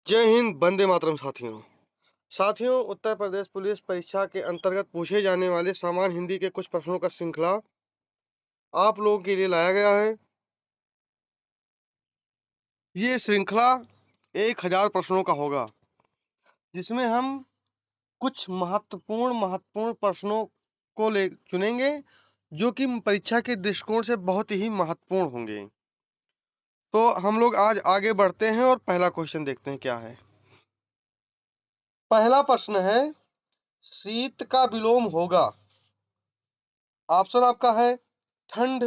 जय हिंद, वंदे मातरम। साथियों, उत्तर प्रदेश पुलिस परीक्षा के अंतर्गत पूछे जाने वाले सामान्य हिंदी के कुछ प्रश्नों का श्रृंखला आप लोगों के लिए लाया गया है। ये श्रृंखला 1000 प्रश्नों का होगा, जिसमें हम कुछ महत्वपूर्ण प्रश्नों को चुनेंगे, जो कि परीक्षा के दृष्टिकोण से बहुत ही महत्वपूर्ण होंगे। तो हम लोग आज आगे बढ़ते हैं और पहला क्वेश्चन देखते हैं क्या है। पहला प्रश्न है, शीत का विलोम होगा। ऑप्शन आपका है ठंड,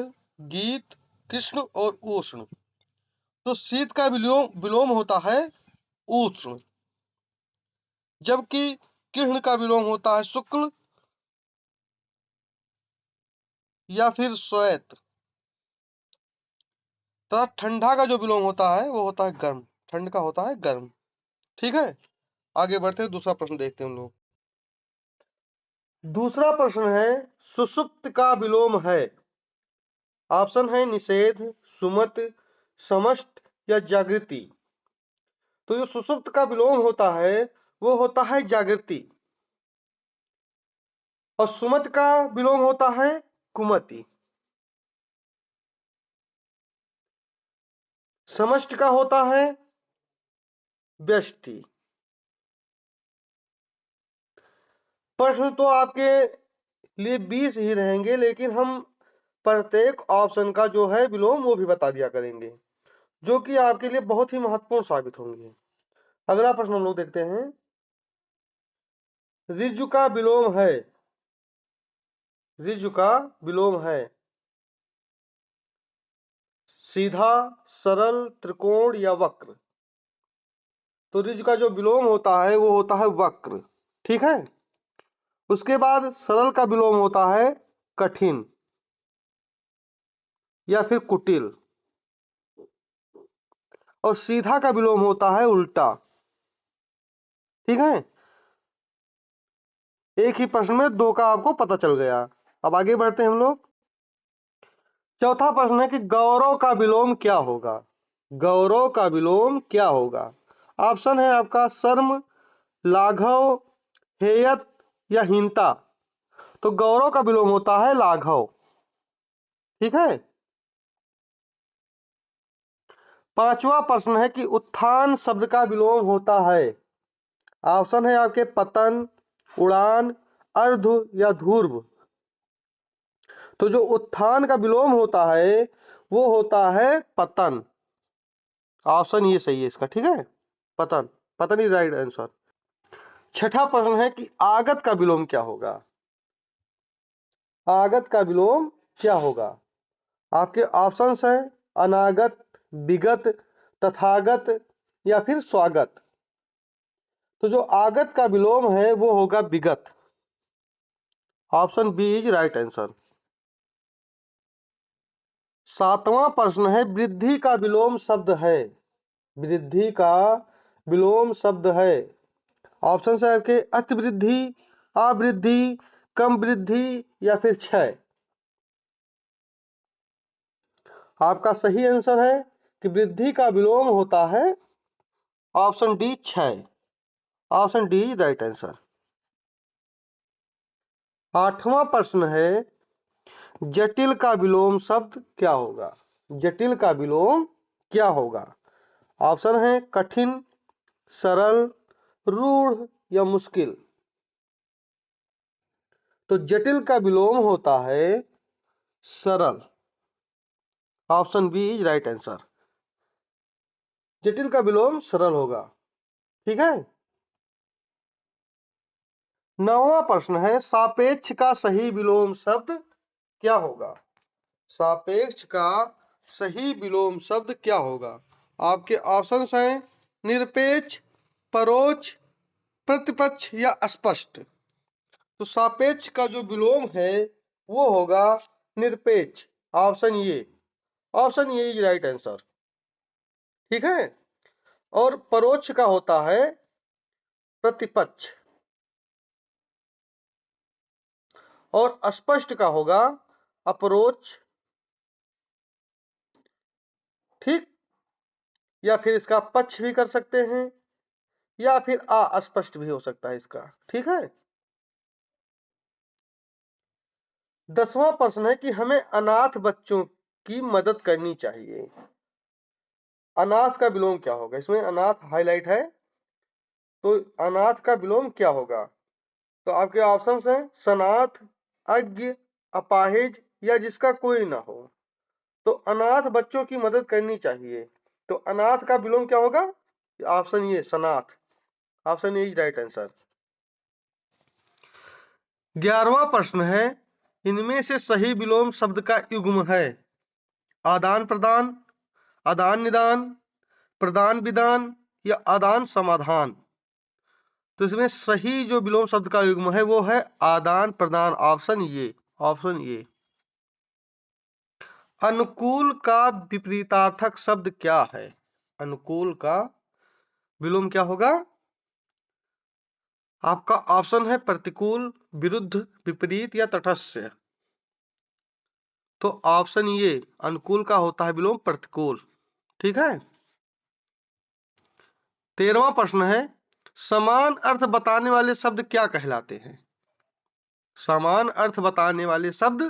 गीत, कृष्ण और उष्ण। तो शीत का विलोम होता है उष्ण, जबकि कृष्ण का विलोम होता है शुक्ल या फिर श्वेत। तथा ठंडा का जो विलोम होता है वो होता है गर्म। ठंड का होता है गर्म। ठीक है, आगे बढ़ते हैं, दूसरा प्रश्न देखते हैं हम लोग। दूसरा प्रश्न है, सुषुप्त का विलोम है। ऑप्शन है निषेध, सुमत, समष्ट या जागृति। तो जो सुषुप्त का विलोम होता है वो होता है जागृति, और सुमत का विलोम होता है कुमति। समष्टि का होता है व्यष्टि। प्रश्न तो आपके लिए 20 ही रहेंगे, लेकिन हम प्रत्येक ऑप्शन का जो है विलोम वो भी बता दिया करेंगे, जो कि आपके लिए बहुत ही महत्वपूर्ण साबित होंगे। अगला प्रश्न हम लोग देखते हैं। ऋजु का विलोम है। ऋजु का विलोम है सीधा, सरल, त्रिकोण या वक्र। तो ऋजु का जो विलोम होता है वो होता है वक्र। ठीक है, उसके बाद सरल का विलोम होता है कठिन या फिर कुटिल, और सीधा का विलोम होता है उल्टा। ठीक है, एक ही प्रश्न में दो का आपको पता चल गया। अब आगे बढ़ते हैं हम लोग। चौथा प्रश्न है कि गौरव का विलोम क्या होगा। गौरव का विलोम क्या होगा। ऑप्शन है आपका शर्म, लाघव, हेयत या हीनता। तो गौरव का विलोम होता है लाघव। ठीक है, पांचवा प्रश्न है कि उत्थान शब्द का विलोम होता है। ऑप्शन है आपके पतन, उड़ान, अर्ध या ध्रुव। तो जो उत्थान का विलोम होता है वो होता है पतन। ऑप्शन ये सही है इसका। ठीक है, पतन। पतन इज राइट आंसर। छठा प्रश्न है कि आगत का विलोम क्या होगा। आगत का विलोम क्या होगा। आपके ऑप्शंस हैं अनागत, विगत, तथागत या फिर स्वागत। तो जो आगत का विलोम है वो होगा विगत। Option B is right answer. सातवां प्रश्न है, वृद्धि का विलोम शब्द है। वृद्धि का विलोम शब्द है। ऑप्शन है आपके अतिवृद्धि, आवृद्धि, कम वृद्धि या फिर क्षय। आपका सही आंसर है कि वृद्धि का विलोम होता है ऑप्शन डी, क्षय। Option D is right answer. आठवां प्रश्न है, जटिल का विलोम शब्द क्या होगा। जटिल का विलोम क्या होगा। ऑप्शन है कठिन, सरल, रूढ़ या मुश्किल। तो जटिल का विलोम होता है सरल। Option B is right answer. जटिल का विलोम सरल होगा। ठीक है, नौवां प्रश्न है, सापेक्ष का सही विलोम शब्द क्या होगा। सापेक्ष का सही विलोम शब्द क्या होगा। आपके ऑप्शंस हैं निरपेक्ष, परोक्ष, प्रतिपक्ष या स्पष्ट। तो सापेक्ष का जो विलोम है वो होगा निरपेक्ष। ऑप्शन ये। ऑप्शन ये इज राइट आंसर। ठीक है, और परोक्ष का होता है प्रतिपक्ष, और अस्पष्ट का होगा अपरोक्ष। ठीक, या फिर इसका पक्ष भी कर सकते हैं, या फिर अस्पष्ट भी हो सकता है इसका। ठीक है। 10वां प्रश्न है कि हमें अनाथ बच्चों की मदद करनी चाहिए। अनाथ का विलोम क्या होगा? इसमें अनाथ हाईलाइट है, तो अनाथ का विलोम क्या होगा? तो आपके ऑप्शंस हैं सनाथ, अज्ञ, अपाहिज या जिसका कोई ना हो। तो अनाथ बच्चों की मदद करनी चाहिए, तो अनाथ का विलोम क्या होगा? ऑप्शन ये सनाथ। Option A is right answer. 11वां प्रश्न है इनमें से सही विलोम शब्द का युग्म है आदान प्रदान, आदान निदान, प्रदान विदान या आदान समाधान। तो इसमें सही जो विलोम शब्द का युग्म है वो है आदान प्रदान। ऑप्शन ये, ऑप्शन ये। अनुकूल का विपरीतार्थक शब्द क्या है? अनुकूल का विलोम क्या होगा? आपका ऑप्शन है प्रतिकूल, विरुद्ध, विपरीत या तटस्थ। तो ऑप्शन ये अनुकूल का होता है विलोम प्रतिकूल। ठीक है। 13वां प्रश्न है समान अर्थ बताने वाले शब्द क्या कहलाते हैं? समान अर्थ बताने वाले शब्द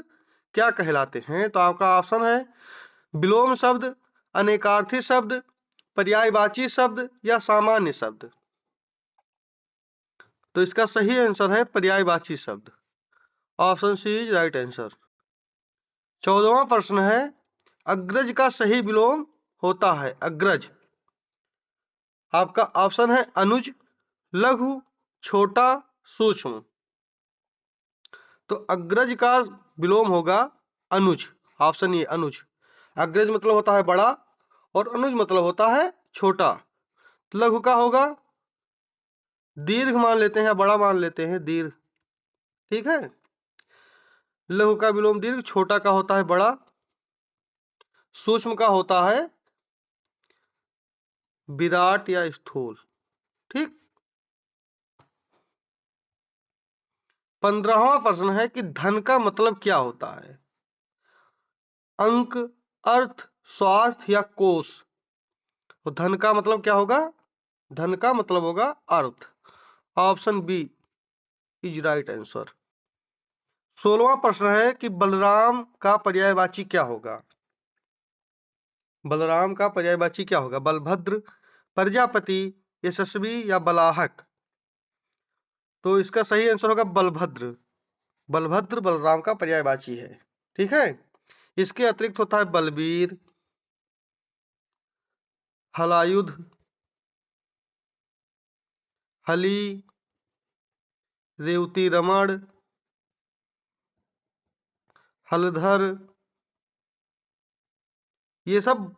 क्या कहलाते हैं? तो आपका ऑप्शन है विलोम शब्द, अनेकार्थी शब्द, पर्यायवाची शब्द या सामान्य शब्द। तो इसका सही आंसर है पर्यायवाची शब्द। Option C is right answer. 14वां प्रश्न है अग्रज का सही विलोम होता है अग्रज। आपका ऑप्शन है अनुज, लघु, छोटा, सूक्ष्म। तो अग्रज का विलोम होगा अनुज। ऑप्शन ये अनुज। अग्रज मतलब होता है बड़ा और अनुज मतलब होता है छोटा। लघु का होगा दीर्घ मान लेते हैं, बड़ा मान लेते हैं दीर्घ। ठीक है। लघु का विलोम दीर्घ, छोटा का होता है बड़ा, सूक्ष्म का होता है विराट या स्थूल। ठीक। 15वां प्रश्न है कि धन का मतलब क्या होता है? अंक, अर्थ, स्वार्थ या कोष। तो धन का मतलब क्या होगा? धन का मतलब होगा अर्थ। Option B is right answer. 16वां प्रश्न है कि बलराम का पर्यायवाची क्या होगा? बलराम का पर्यायवाची क्या होगा? बलभद्र, प्रजापति, यशस्वी या बलाहक। तो इसका सही आंसर होगा बलभद्र। बलभद्र बलराम का पर्यायवाची है। ठीक है। इसके अतिरिक्त होता है बलबीर, हलायुध, हली, रेवती रमण, हलधर। ये सब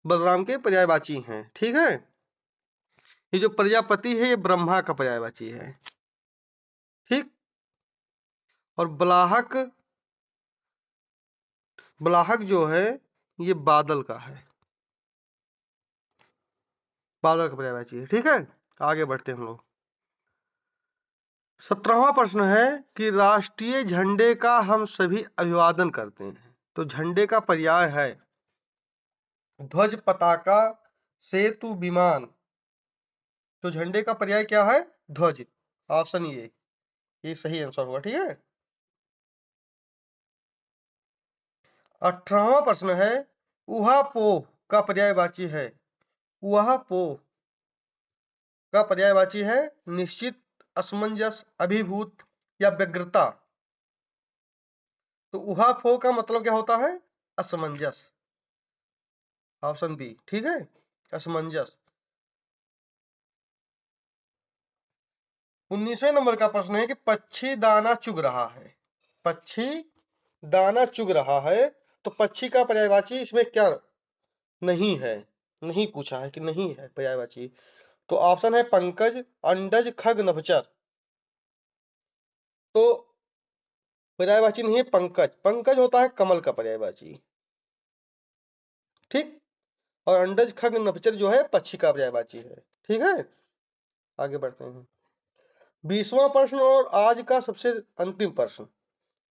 बलराम के पर्यायवाची हैं। ठीक है। ये जो प्रजापति है ये ब्रह्मा का पर्यायवाची है। ठीक। और बलाहक, बलाहक जो है ये बादल का है, बादल का पर्यायवाची है। ठीक है। आगे बढ़ते हैं हम लोग। 17वां प्रश्न है कि राष्ट्रीय झंडे का हम सभी अभिवादन करते हैं। तो झंडे का पर्याय है ध्वज, पताका, सेतु, विमान। तो झंडे का पर्याय क्या है? ध्वज। ऑप्शन ये सही आंसर होगा। ठीक है। 18वां प्रश्न है ऊहापोह का पर्यायवाची है। ऊहापोह का पर्यायवाची है निश्चित, असमंजस, अभिभूत या व्यग्रता। तो ऊहापोह का मतलब क्या होता है? असमंजस। Option B. ठीक है। असमंजस। 19वें नंबर का प्रश्न है कि पक्षी दाना चुग रहा है। पक्षी दाना चुग रहा है, तो पक्षी का पर्यायवाची इसमें क्या नहीं है? नहीं पूछा है कि नहीं है पर्यायवाची। तो ऑप्शन है पंकज, अंडज, खग, नभचर। तो पर्यायवाची नहीं है पंकज। पंकज होता है कमल का पर्यायवाची। ठीक। और अंडज, खग, नभचर जो है पक्षी का पर्यायवाची है। ठीक है। आगे बढ़ते हैं। 20वां प्रश्न और आज का सबसे अंतिम प्रश्न,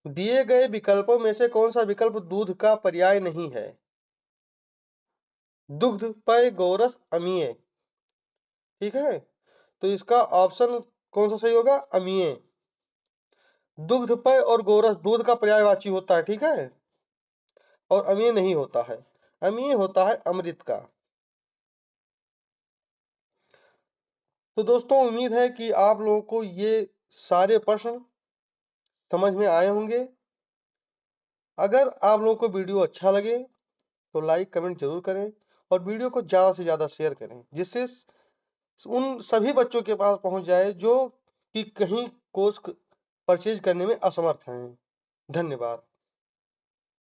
दिए गए विकल्पों में से कौन सा विकल्प दूध का पर्याय नहीं है? दुग्ध, पेय, गोरस, अमीय। ठीक है। तो इसका ऑप्शन कौन सा सही होगा? अमीय। दुग्धपेय और गोरस दूध का पर्यायवाची होता है, ठीक है, और अमीय नहीं होता है। अमीय होता है अमृत का। तो दोस्तों उम्मीद है कि आप लोगों को ये सारे प्रश्न समझ में आए होंगे। अगर आप लोगों को वीडियो अच्छा लगे तो लाइक कमेंट जरूर करें और वीडियो को ज़्यादा से ज़्यादा शेयर करें, जिससे उन सभी बच्चों के पास पहुंच जाए जो कि कहीं कोर्स परचेज करने में असमर्थ हैं। धन्यवाद।